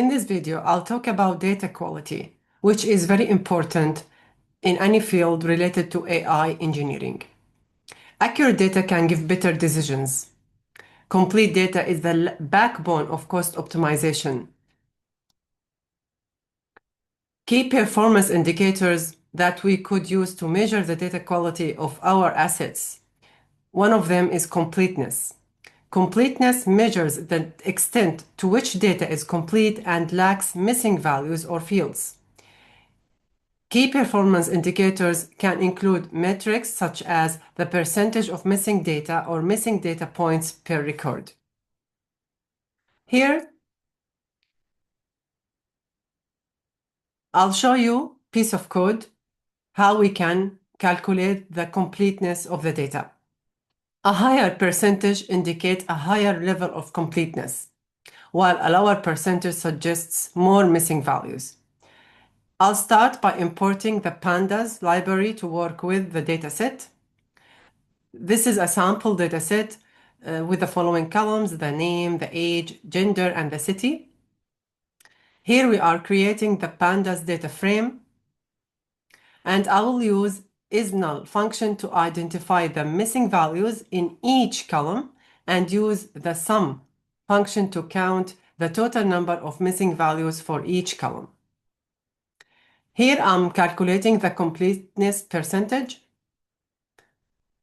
In this video, I'll talk about data quality, which is very important in any field related to AI engineering. Accurate data can give better decisions. Complete data is the backbone of cost optimization. Key performance indicators that we could use to measure the data quality of our assets. One of them is completeness. Completeness measures the extent to which data is complete and lacks missing values or fields. Key performance indicators can include metrics such as the percentage of missing data or missing data points per record. Here, I'll show you a piece of code how we can calculate the completeness of the data. A higher percentage indicates a higher level of completeness, while a lower percentage suggests more missing values. I'll start by importing the pandas library to work with the dataset. This is a sample dataset with the following columns: the name, the age, gender, and the city. Here we are creating the pandas data frame, and I will use isNull function to identify the missing values in each column and use the sum function to count the total number of missing values for each column. Here I'm calculating the completeness percentage,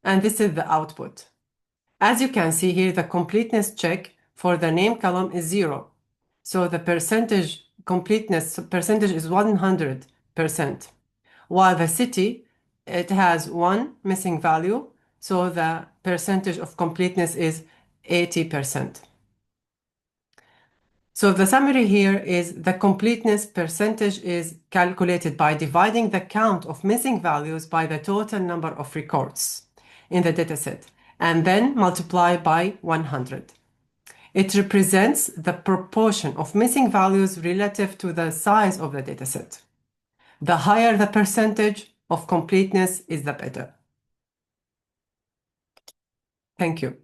and this is the output. As you can see here, the completeness check for the name column is 0. So the completeness percentage is 100%. While the city, it has one missing value, so the percentage of completeness is 80%. So the summary here is the completeness percentage is calculated by dividing the count of missing values by the total number of records in the dataset, and then multiply by 100. It represents the proportion of missing values relative to the size of the dataset. The higher the percentage of completeness is, the better. Thank you.